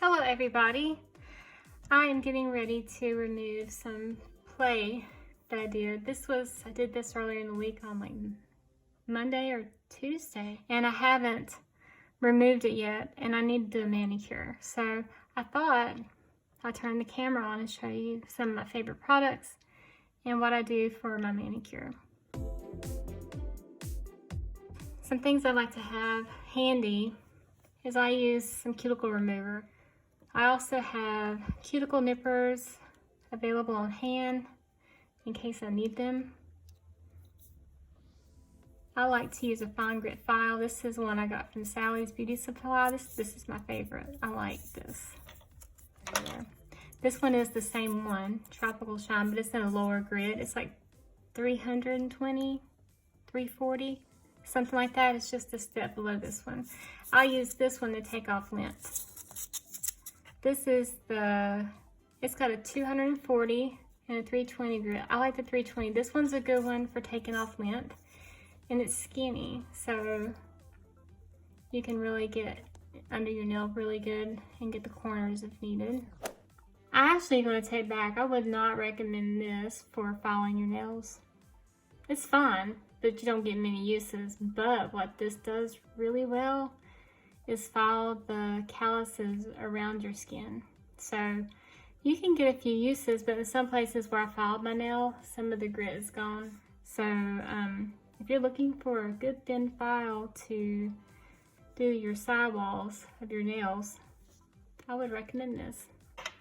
Hello everybody. I am getting ready to remove some play that I did. I did this earlier in the week on like Monday or Tuesday, and I haven't removed it yet, and I need to do a manicure. So I thought I'd turn the camera on and show you some of my favorite products and what I do for my manicure. Some things I like to have handy is I use some cuticle remover. I also have cuticle nippers available on hand in case I need them. I like to use a fine grit file. This is one I got from Sally's Beauty Supply. This is my favorite. I like this. Yeah. This one is the same one, Tropical Shine, but it's in a lower grit. It's like 320, 340, something like that. It's just a step below this one. I use this one to take off lint. This is it's got a 240 and a 320 grit. I like the 320. This one's a good one for taking off lint, and it's skinny, so you can really get under your nail really good and get the corners if needed. I actually going to take back, I would not recommend this for filing your nails. It's fine, but you don't get many uses. But what this does really well is file the calluses around your skin. So you can get a few uses, but in some places where I filed my nail, some of the grit is gone. So if you're looking for a good thin file to do your sidewalls of your nails, I would recommend this.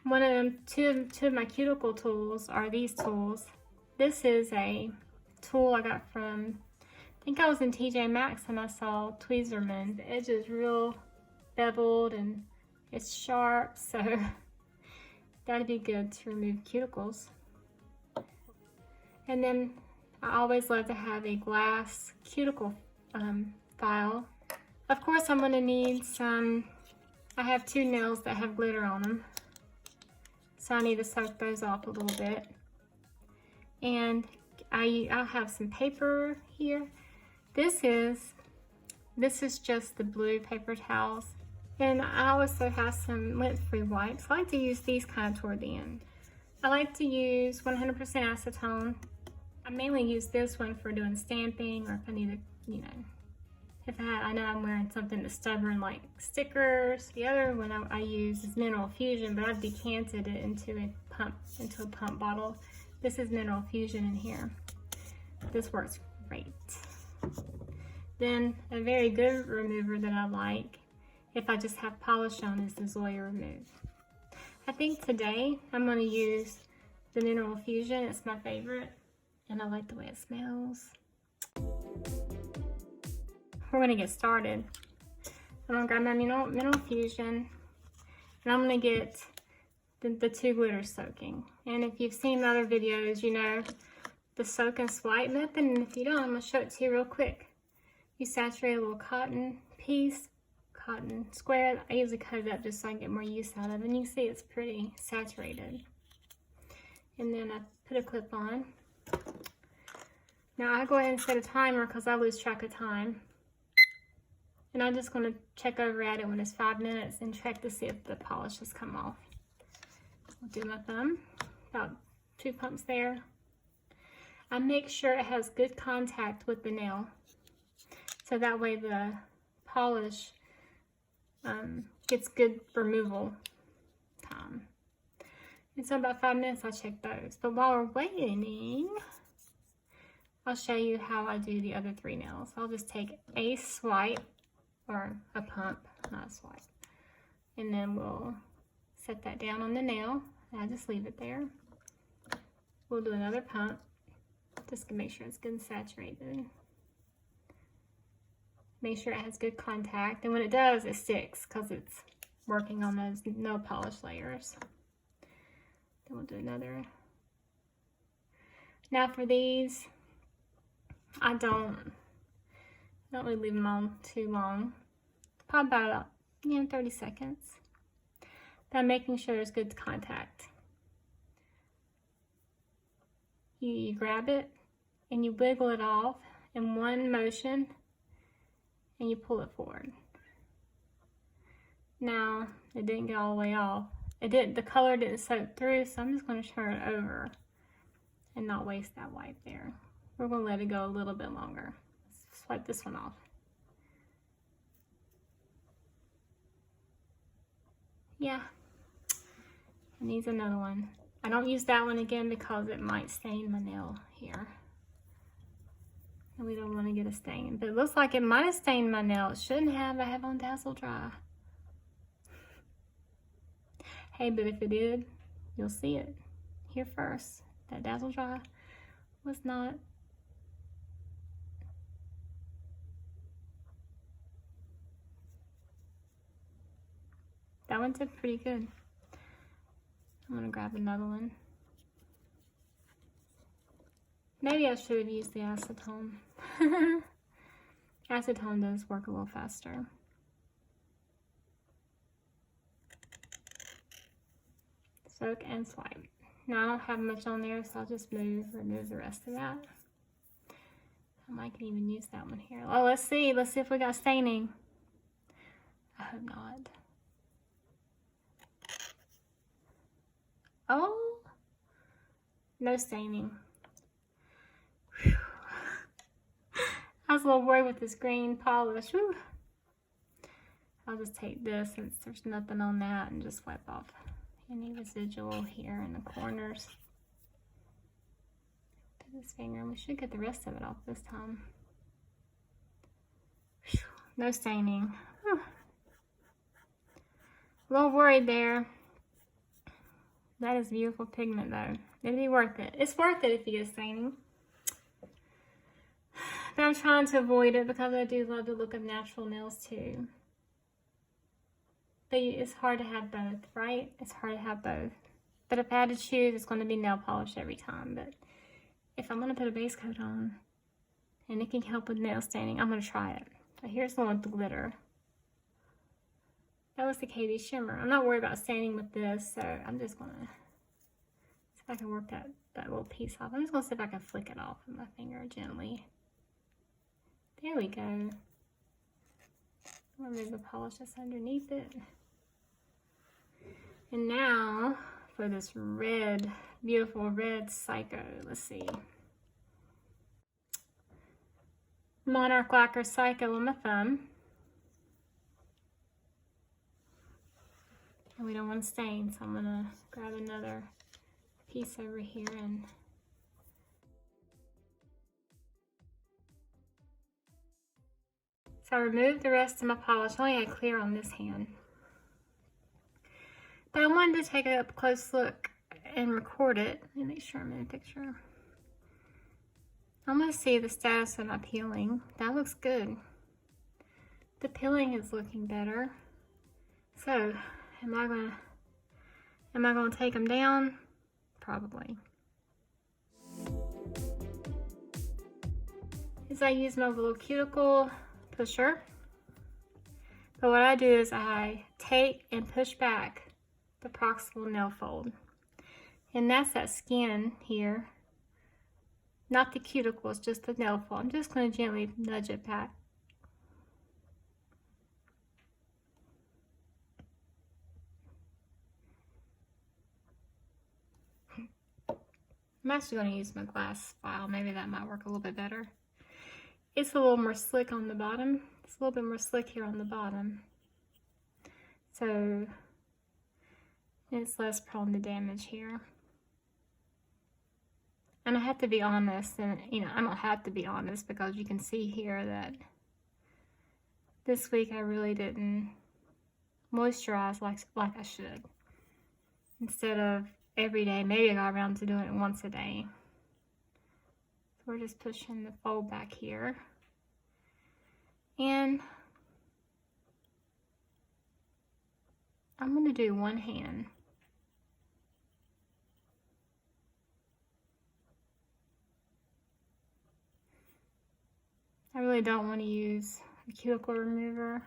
One of them, two of my cuticle tools are these tools. This is a tool I got from, I think I was in TJ Maxx and I saw Tweezerman. The edge is real beveled and it's sharp, so that'd be good to remove cuticles. And then I always love to have a glass cuticle file. Of course, I'm going to need some, I have two nails that have glitter on them, so I need to soak those off a little bit. And I'll have some paper here. This is just the blue paper towels. And I also have some lint-free wipes. I like to use these kind of toward the end. I like to use 100% acetone. I mainly use this one for doing stamping, or if I need to, I know I'm wearing something that's stubborn like stickers. The other one I use is Mineral Fusion, but I've decanted it into a pump bottle. This is Mineral Fusion in here. This works great. Then a very good remover that I like, if I just have polish on, is the Zoya Remove. I think today I'm going to use the Mineral Fusion. It's my favorite, and I like the way it smells. We're going to get started. I'm going to grab my Mineral Fusion, and I'm going to get the two glitters soaking. And if you've seen other videos, you know the soak and swipe method, and if you don't, I'm going to show it to you real quick. You saturate a little cotton piece, cotton square. I usually cut it up just so I can get more use out of it, and you can see it's pretty saturated. And then I put a clip on. Now I go ahead and set a timer because I lose track of time. And I'm just going to check over at it when it's 5 minutes and check to see if the polish has come off. I'll do my thumb, about 2 pumps there. I make sure it has good contact with the nail, so that way the polish gets good removal time. And so about 5 minutes I'll check those. But while we're waiting, I'll show you how I do the other 3 nails. I'll just take a swipe, or a pump, not a swipe. And then we'll set that down on the nail, and I just leave it there. We'll do another pump, just to make sure it's good and saturated. Make sure it has good contact, and when it does, it sticks because it's working on those no polish layers. Then we'll do another. Now for these, I don't really leave them on too long. Probably about 30 seconds. But I'm making sure there's good contact. You grab it and you wiggle it off in one motion and you pull it forward. Now, it didn't get all the way off. The color didn't soak through, so I'm just going to turn it over and not waste that wipe there. We're going to let it go a little bit longer. Let's swipe this one off. Yeah, it needs another one. I don't use that one again because it might stain my nail here. And we don't want to get a stain. But it looks like it might have stained my nail. It shouldn't have. I have on Dazzle Dry. Hey, but if it did, you'll see it here first. That Dazzle Dry was not. That one did pretty good. I'm gonna grab another one. Maybe I should have used the acetone. Acetone does work a little faster. Soak and swipe. Now I don't have much on there, so I'll just remove the rest of that. I might can even use that one here. Oh, let's see. Let's see if we got staining. I hope not. Oh, no staining. Whew. I was a little worried with this green polish. Whew. I'll just take this since there's nothing on that and just wipe off any residual here in the corners. Put this finger and we should get the rest of it off this time. Whew. No staining. Whew. A little worried there. That is beautiful pigment though. It'd be worth it. It's worth it if you get staining. But I'm trying to avoid it because I do love the look of natural nails too. But it's hard to have both, right? It's hard to have both. But if I had to choose, it's going to be nail polish every time. But if I'm going to put a base coat on and it can help with nail staining, I'm going to try it. So here's the one with the glitter. That was the Katie Shimmer. I'm not worried about staining with this, so I'm just going to see if I can work that little piece off. I'm just going to see if I can flick it off with my finger gently. There we go. Remove the polish that's underneath it. And now for this red, beautiful red Psycho. Let's see. Monarch Lacquer Psycho on my thumb. And we don't want to stain, so I'm going to grab another piece over here and so I removed the rest of my polish. I only had clear on this hand. But I wanted to take a close look and record it. Let me make sure I'm in a picture. I'm going to see the status of my peeling. That looks good. The peeling is looking better. So, am I going to take them down? Probably. As I use my little cuticle pusher. But what I do is I take and push back the proximal nail fold. And that's that skin here. Not the cuticle, it's just the nail fold. I'm just going to gently nudge it back. I'm actually going to use my glass file. Maybe that might work a little bit better. It's a little more slick on the bottom. It's a little bit more slick here on the bottom. So it's less prone to damage here. And I have to be honest, and you know, I don't have to be honest because you can see here that this week I really didn't moisturize like I should. Instead of every day, maybe I got around to doing it once a day. So we're just pushing the fold back here. And I'm going to do one hand. I really don't want to use a cuticle remover.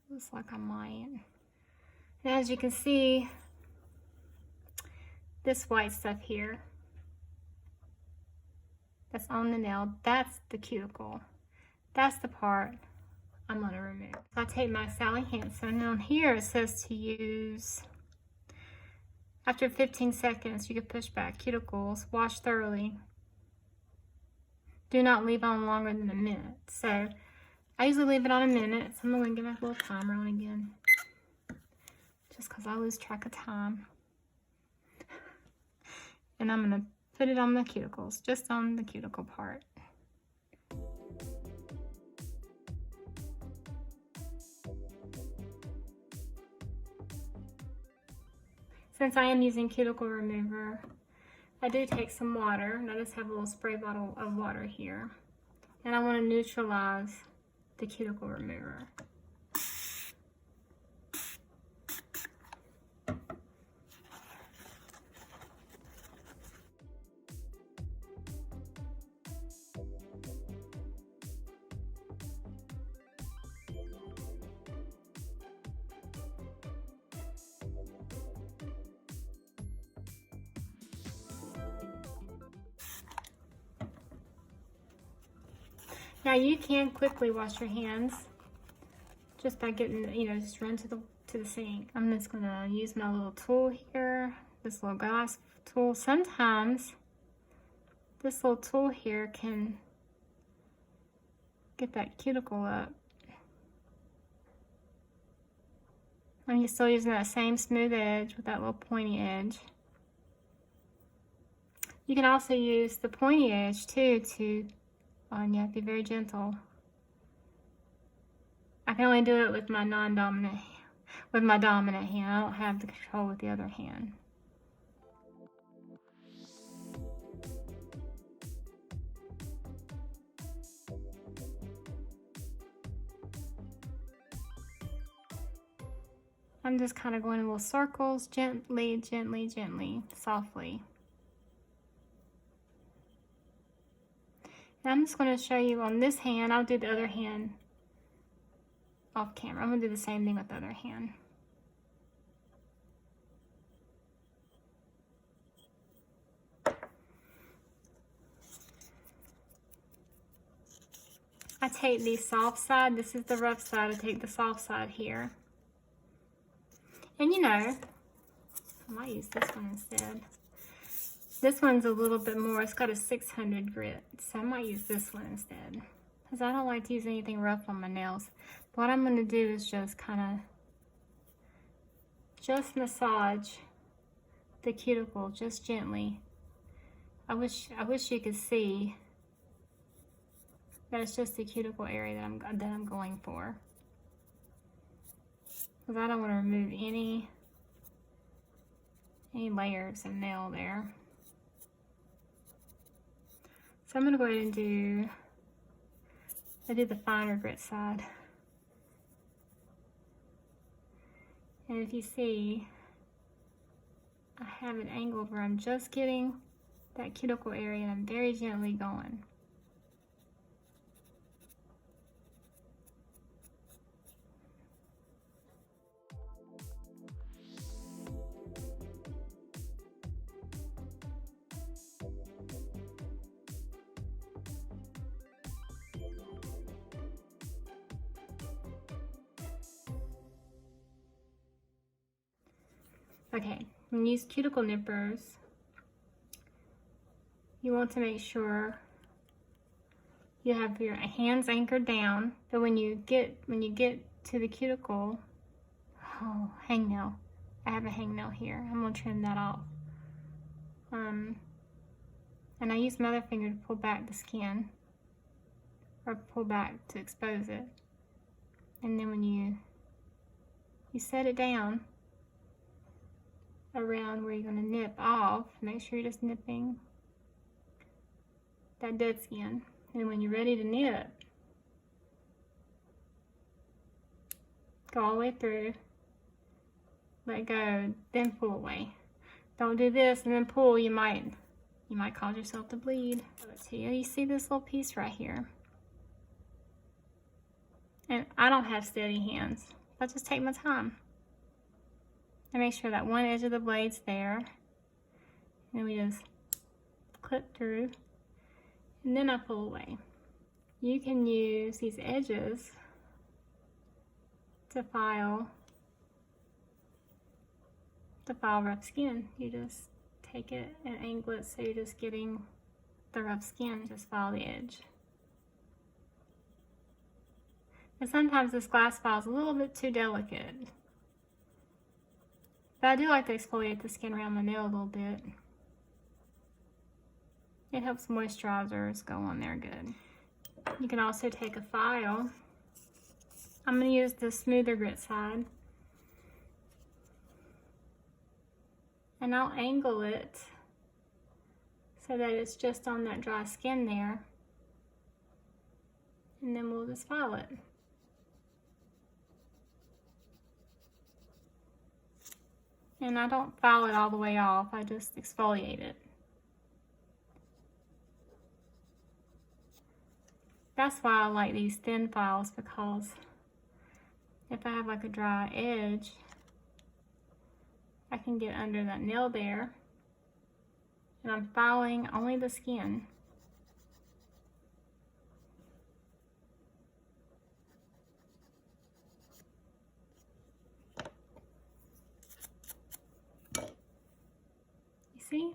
Looks like I might. And as you can see, this white stuff here, that's on the nail, that's the cuticle. That's the part I'm gonna remove. So I take my Sally Hansen, and on here it says to use, after 15 seconds, you can push back cuticles, wash thoroughly. Do not leave on longer than a minute. So I usually leave it on a minute, so I'm gonna give my little timer on again, just because I lose track of time. And I'm gonna put it on the cuticles, just on the cuticle part. Since I am using cuticle remover, I do take some water, and I just have a little spray bottle of water here. And I want to neutralize the cuticle remover. Now you can quickly wash your hands just by getting, just run to the sink. I'm just gonna use my little tool here, this little glass tool. Sometimes this little tool here can get that cuticle up. I'm still using that same smooth edge with that little pointy edge. You can also use the pointy edge too and you have to be very gentle. I can only do it with my dominant hand. I don't have the control with the other hand. I'm just kind of going in little circles, gently, gently, gently, softly. And I'm just going to show you on this hand. I'll do the other hand off camera. I'm going to do the same thing with the other hand. I take the soft side. This is the rough side. I take the soft side here. And I might use this one instead. This one's a little bit more, it's got a 600 grit, so I might use this one instead. Because I don't like to use anything rough on my nails. But what I'm going to do is just massage the cuticle, just gently. I wish you could see that it's just the cuticle area that I'm going for. Because I don't want to remove any layers of nail there. So I'm going to go ahead and I did the finer grit side. And if you see, I have it angled where I'm just getting that cuticle area and I'm very gently going. Okay, when you use cuticle nippers, you want to make sure you have your hands anchored down. So when you get to the cuticle, hangnail. I have a hangnail here. I'm gonna trim that off. And I use my other finger to pull back the skin, or pull back to expose it. And then when you set it down around where you're going to nip off, make sure you're just nipping that dead skin. And when you're ready to nip, go all the way through, let go, then pull away. Don't do this and then pull. You might cause yourself to bleed. You see this little piece right here? And I don't have steady hands. I just take my time. I make sure that one edge of the blade's there. And we just clip through. and then I pull away. You can use these edges to file rough skin. You just take it and angle it so you're just getting the rough skin. Just file the edge. And sometimes this glass file is a little bit too delicate, but I do like to exfoliate the skin around my nail a little bit. It helps moisturizers go on there good. You can also take a file. I'm going to use the smoother grit side, and I'll angle it so that it's just on that dry skin there, and then we'll just file it. And I don't file it all the way off, I just exfoliate it. That's why I like these thin files, because if I have like a dry edge, I can get under that nail there, and I'm filing only the skin. You see?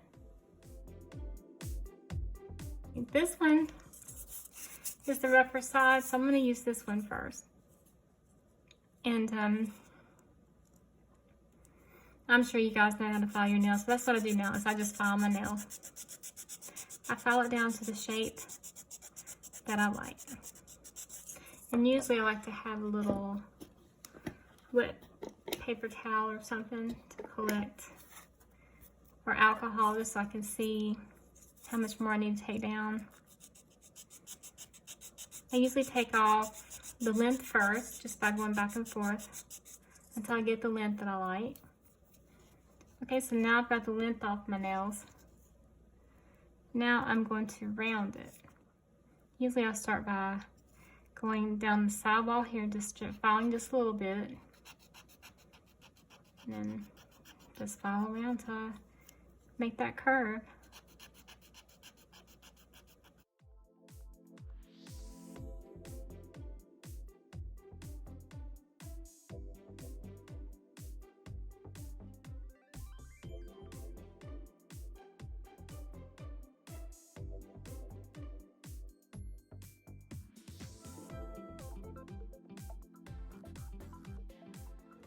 This one is the rougher side, so I'm going to use this one first. And I'm sure you guys know how to file your nails, so that's what I do now, is I just file my nail. I file it down to the shape that I like. And usually I like to have a little wet paper towel or something to collect, or alcohol, just so I can see how much more I need to take down. I usually take off the length first, just by going back and forth until I get the length that I like. Okay, so now I've got the length off my nails. Now I'm going to round it. Usually I start by going down the sidewall here, just filing just a little bit, and then just file around to make that curve.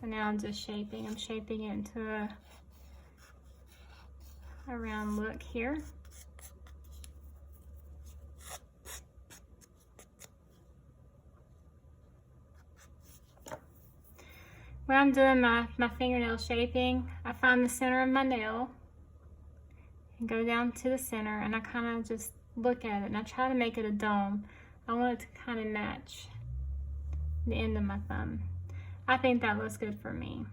And now I'm just shaping. I'm shaping it into a round look here. When I'm doing my fingernail shaping, I find the center of my nail and go down to the center, and I kind of just look at it, and I try to make it a dome. I want it to kind of match the end of my thumb. I think that looks good for me.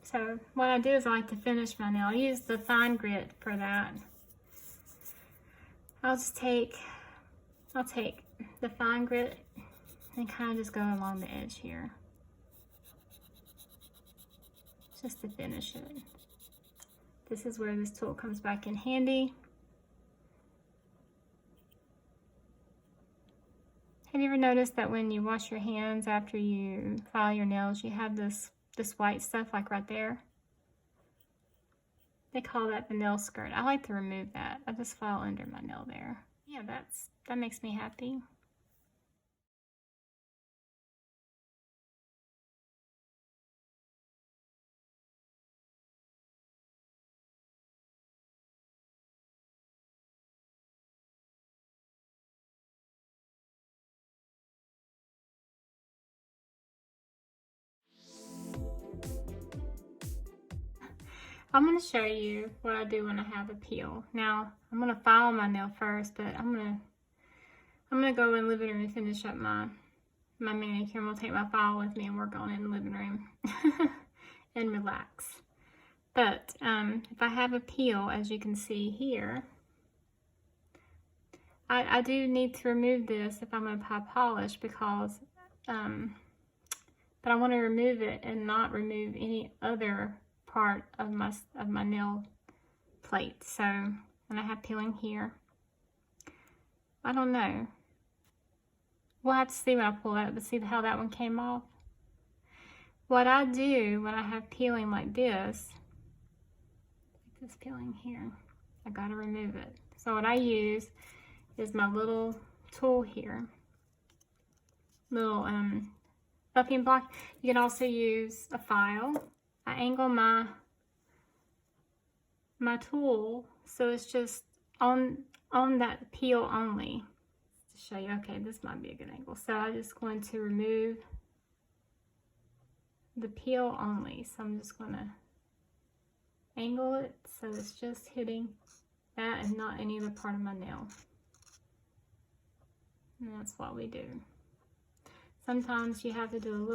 So what I do is I like to finish my nail. I use the fine grit for that. I'll take the fine grit and kind of just go along the edge here, just to finish it. This is where this tool comes back in handy. Have you ever noticed that when you wash your hands after you file your nails, you have this white stuff like right there? They call that the nail skirt. I like to remove that. I just file under my nail there. Yeah, that makes me happy. I'm going to show you what I do when I have a peel. Now, I'm going to file my nail first, but I'm going to go in the living room and finish up my manicure. I'm going to take my file with me and work on it in the living room and relax. But if I have a peel, as you can see here, I do need to remove this if I'm going to apply polish because, but I want to remove it and not remove any other part of my nail plate. So, and I have peeling here. I don't know. We'll have to see when I pull that, but see how that one came off? What I do when I have peeling like this peeling here, I gotta remove it. So what I use is my little tool here. Little buffing block. You can also use a file. I angle my tool so it's just on that peel only. To show you, okay, this might be a good angle. So I'm just going to remove the peel only. So I'm just going to angle it so it's just hitting that and not any other part of my nail. And that's what we do. Sometimes you have to do a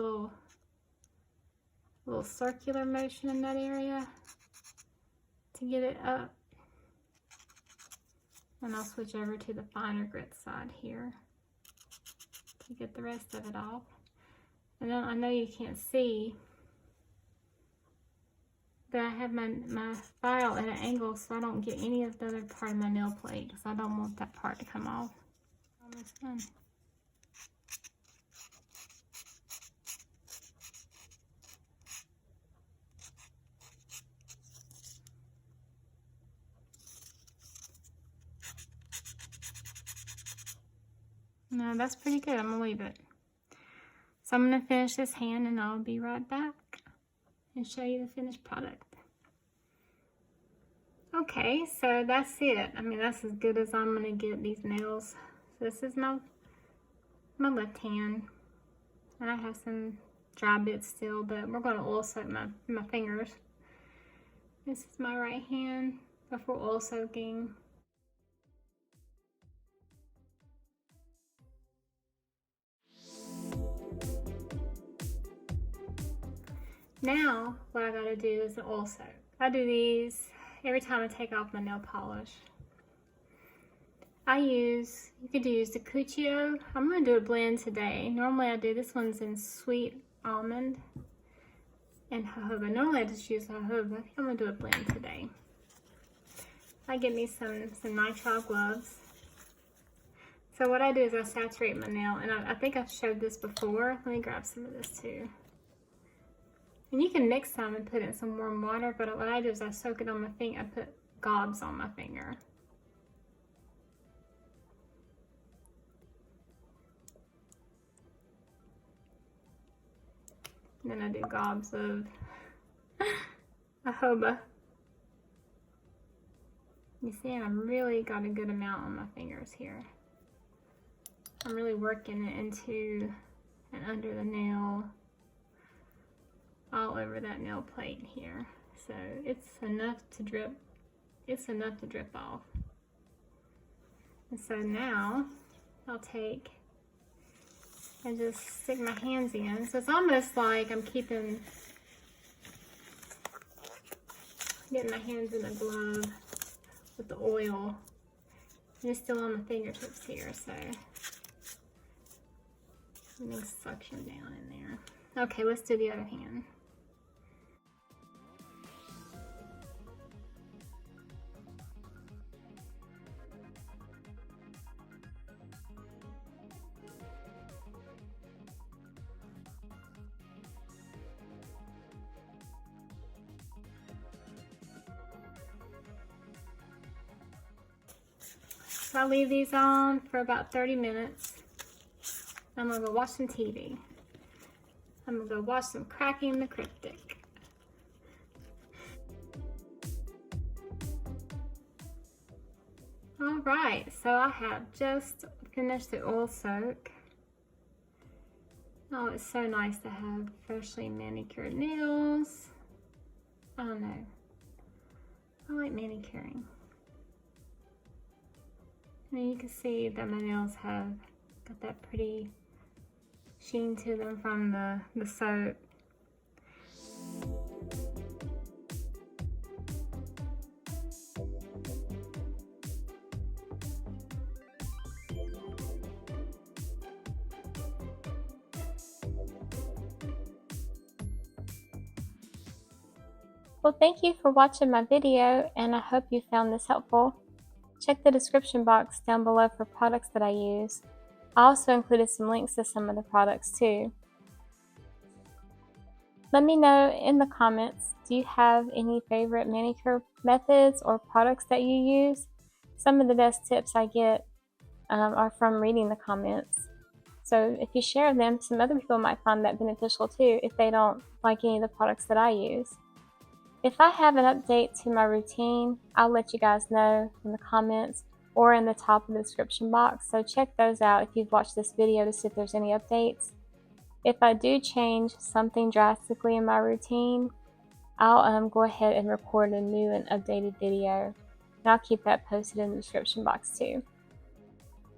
little circular motion in that area to get it up. And I'll switch over to the finer grit side here to get the rest of it off. And then I know you can't see, but I have my file at an angle so I don't get any of the other part of my nail plate because I don't want that part to come off. Almost done. No, that's pretty good. I'm gonna leave it. So I'm gonna finish this hand and I'll be right back and show you the finished product. Okay, so that's it. I mean, that's as good as I'm gonna get these nails. So this is my left hand, and I have some dry bits still, but we're gonna oil soak my fingers. This is my right hand before oil soaking. Now, what I gotta do is the oil soak. I do these every time I take off my nail polish. You could use the Cuticles. I'm gonna do a blend today. Normally I do, this one's in sweet almond and jojoba. Normally I just use jojoba. I think I'm gonna do a blend today. I get me some nitrile gloves. So what I do is I saturate my nail, and I think I've showed this before. Let me grab some of this too. And you can mix some and put it in some warm water, but what I do is I soak it on my finger. I put gobs on my finger. And then I do gobs of jojoba. You see, and I'm really got a good amount on my fingers here. I'm really working it into and under the nail, all over that nail plate here. So it's enough to drip. It's enough to drip off. And so now I'll take and just stick my hands in. So it's almost like I'm getting my hands in a glove with the oil. And it's still on my fingertips here, so let me suction down in there. Okay, let's do the other hand. So I leave these on for about 30 minutes. I'm gonna go watch some TV. I'm gonna go watch some Cracking the Cryptic. All right, so I have just finished the oil soak. Oh, it's so nice to have freshly manicured nails. I don't know. I like manicuring. And you can see that my nails have got that pretty sheen to them from the soap. Well, thank you for watching my video, and I hope you found this helpful. Check the description box down below for products that I use. I also included some links to some of the products too. Let me know in the comments, do you have any favorite manicure methods or products that you use? Some of the best tips I get are from reading the comments. So if you share them, some other people might find that beneficial too if they don't like any of the products that I use. If I have an update to my routine, I'll let you guys know in the comments or in the top of the description box. So check those out if you've watched this video to see if there's any updates. If I do change something drastically in my routine, I'll go ahead and record a new and updated video. And I'll keep that posted in the description box too.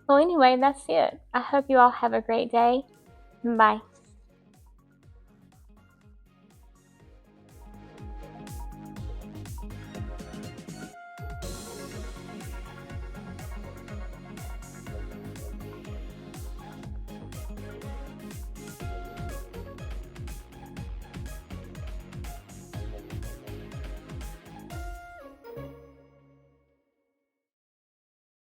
Well, anyway, that's it. I hope you all have a great day. Bye.